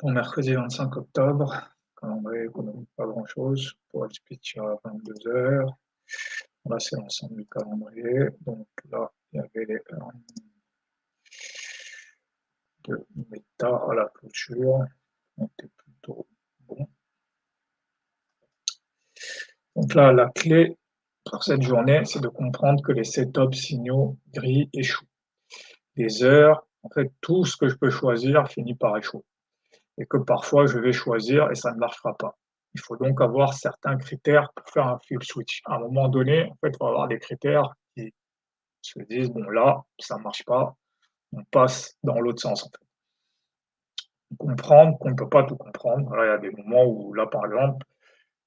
Bon, mercredi 25 octobre, calendrier économique, pas grand-chose. Pour être speech à 22 heures. Là, c'est l'ensemble du calendrier. Donc là, il y avait les earnings de Meta à la clôture. On était plutôt bon. Donc là, la clé pour cette journée, c'est de comprendre que les setups signaux gris échouent. Les heures, en fait, tout ce que je peux choisir finit par échouer. Et que parfois je vais choisir et ça ne marchera pas. Il faut donc avoir certains critères pour faire un flip switch. À un moment donné, en fait, il faut avoir des critères qui se disent: «Bon là, ça ne marche pas, on passe dans l'autre sens», en fait. Comprendre qu'on ne peut pas tout comprendre. Là, il y a des moments où là, par exemple,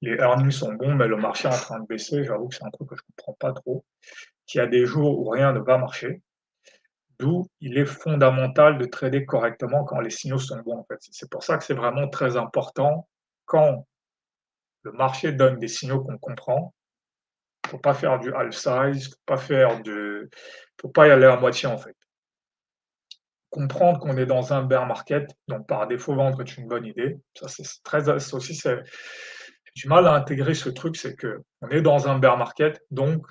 les earnings sont bons, mais le marché est en train de baisser. J'avoue que c'est un truc que je ne comprends pas trop. Qu'il y a des jours où rien ne va marcher, d'où il est fondamental de trader correctement quand les signaux sont bons, en fait. C'est pour ça que c'est vraiment très important quand le marché donne des signaux qu'on comprend. Faut pas faire du half size, faut pas y aller à moitié en fait. Comprendre qu'on est dans un bear market, donc par défaut vendre est une bonne idée. Ça c'est ça aussi j'ai du mal à intégrer ce truc, c'est que on est dans un bear market, donc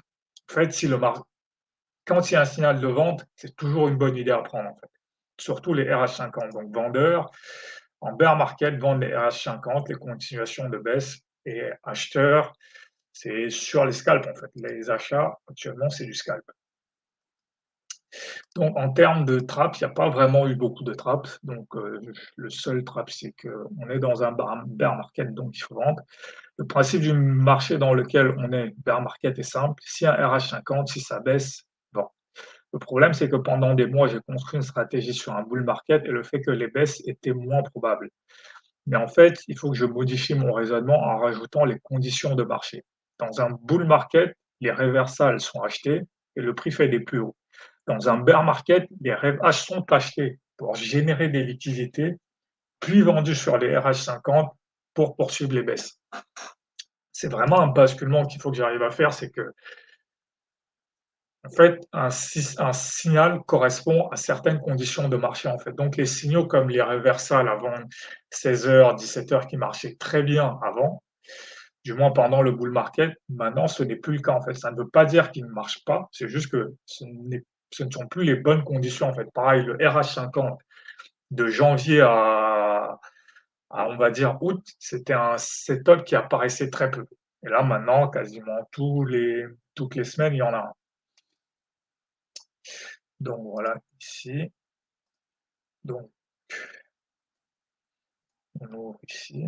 en fait si le mar quand il y a un signal de vente, c'est toujours une bonne idée à prendre en fait. Surtout les RH50. Donc vendeurs, en bear market, vendent les RH50, les continuations de baisse et acheteurs. C'est sur les scalps, en fait. Les achats, actuellement, c'est du scalp. Donc, en termes de traps, il n'y a pas vraiment eu beaucoup de traps. Donc, le seul trap, c'est qu'on est dans un bear market, donc il faut vendre. Le principe du marché dans lequel on est, bear market, est simple. Si un RH50, si ça baisse, bon. Le problème, c'est que pendant des mois, j'ai construit une stratégie sur un bull market et le fait que les baisses étaient moins probables. Mais en fait, il faut que je modifie mon raisonnement en rajoutant les conditions de marché. Dans un bull market, les reversals sont achetés et le prix fait des plus hauts. Dans un bear market, les RH sont achetés pour générer des liquidités, puis vendus sur les RH50 pour poursuivre les baisses. C'est vraiment un basculement qu'il faut que j'arrive à faire, c'est que en fait, un signal correspond à certaines conditions de marché, en fait. Donc les signaux comme les reversals avant 16 heures, 17 heures qui marchaient très bien avant, du moins pendant le bull market, maintenant ce n'est plus le cas, en fait. Ça ne veut pas dire qu'ils ne marchent pas, c'est juste que ce ne sont plus les bonnes conditions, en fait. Pareil, le RH50 de janvier à on va dire août, c'était un setup qui apparaissait très peu. Et là maintenant, quasiment toutes les semaines, il y en a un. Donc voilà, ici. Donc, on ouvre ici,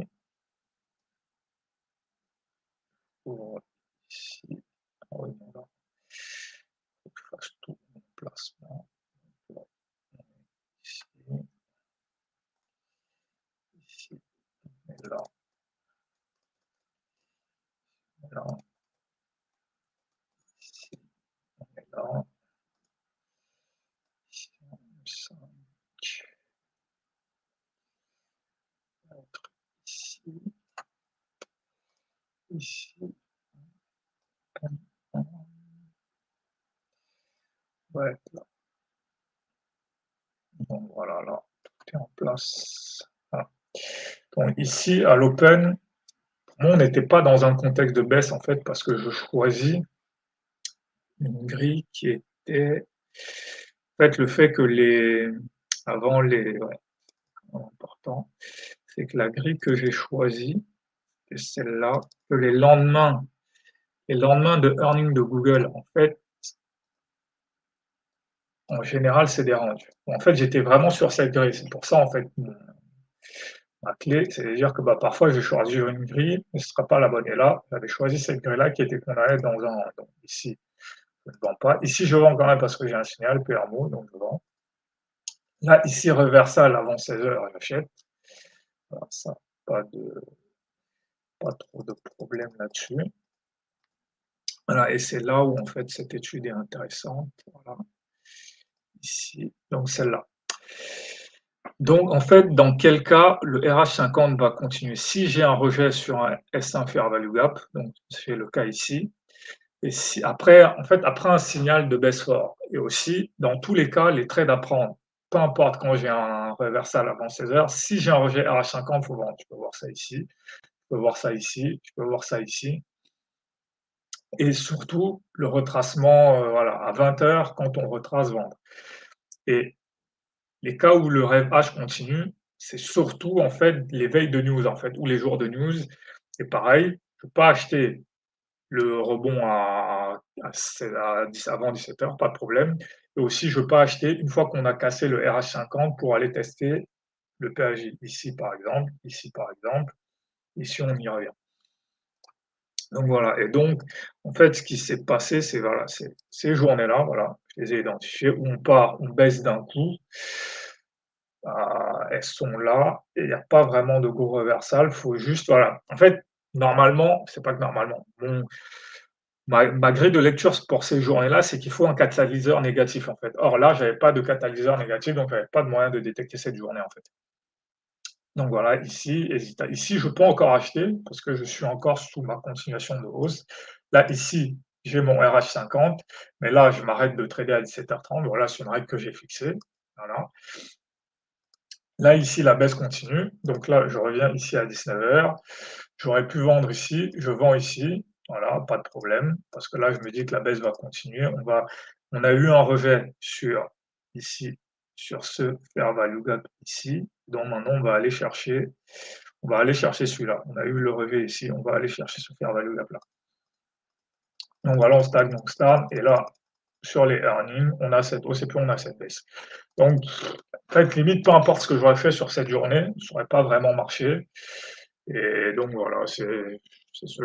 on ouvre ici. Ah oui, non, là, faut que je fasse tout mon placement. Là, on est ici, ici, et là, là, ici, on est là, ici, on est 5, ici, ici, ouais, là. Donc voilà, là, tout est en place. Voilà. Donc ici, à l'open, moi, on n'était pas dans un contexte de baisse en fait, parce que je choisis une grille qui était en fait le fait que avant les ouais, important, c'est que la grille que j'ai choisie, c'est celle-là, que les lendemains de earning de Google, en fait, en général, c'est des ranges. En fait, j'étais vraiment sur cette grille. C'est pour ça, en fait, ma clé, c'est de dire que bah, parfois, je choisis une grille, mais ce ne sera pas la bonne. Et là, j'avais choisi cette grille-là qui était qu'on allait dans un. Donc ici, je ne vends pas. Ici, je vends quand même parce que j'ai un signal PRMO, donc je vends. Là, ici, reversal avant 16 heures, j'achète. Voilà, ça, pas trop de problème là-dessus. Voilà, et c'est là où en fait cette étude est intéressante. Voilà, ici, donc celle-là. Donc en fait, dans quel cas le RH50 va continuer? Si j'ai un rejet sur un S1 Fair Value Gap, donc c'est le cas ici, et si après, en fait, après un signal de baisse fort, et aussi, dans tous les cas, les trades à prendre peu importe quand j'ai un réversal avant 16 heures. Si j'ai un rejet RH50, il faut vendre. Tu peux voir ça ici, tu peux voir ça ici, tu peux voir ça ici et surtout le retracement, voilà, à 20 heures quand on retrace vendre et les cas où le rêve H continue, c'est surtout, en fait, les veilles de news, en fait, ou les jours de news et pareil, je peux pas acheter le rebond à 10 avant 17 heures, pas de problème et aussi je peux pas acheter une fois qu'on a cassé le RH50 pour aller tester le PAJ. Ici par exemple, ici on y revient. Donc voilà et donc en fait, ce qui s'est passé, c'est voilà, c'est ces journées-là, voilà, je les ai identifiées où on baisse d'un coup, elles sont là et il y a pas vraiment de gros reversal, faut juste voilà. En fait, normalement, c'est pas que normalement, ma grille de lecture pour ces journées-là, c'est qu'il faut un catalyseur négatif, en fait. Or là, j'avais pas de catalyseur négatif, donc j'avais pas de moyen de détecter cette journée, en fait. Donc voilà, ici, je peux encore acheter parce que je suis encore sous ma continuation de hausse. Là, ici, j'ai mon RH50, mais là, je m'arrête de trader à 17h30. Voilà, c'est une règle que j'ai fixée. Voilà. Là, ici, la baisse continue. Donc là, je reviens ici à 19 heures. J'aurais pu vendre ici, je vends ici. Voilà, pas de problème. Parce que là, je me dis que la baisse va continuer. On a eu un rejet sur ici, sur ce fair value gap ici. Donc maintenant, on va aller chercher celui-là. On a eu le rejet ici, on va aller chercher ce fair value gap là. Donc voilà, on stagne, et là, sur les earnings, on a cette hausse et puis on a cette baisse. Donc, en fait, limite, peu importe ce que j'aurais fait sur cette journée, ça n'aurait pas vraiment marché. Et donc voilà, c'est ce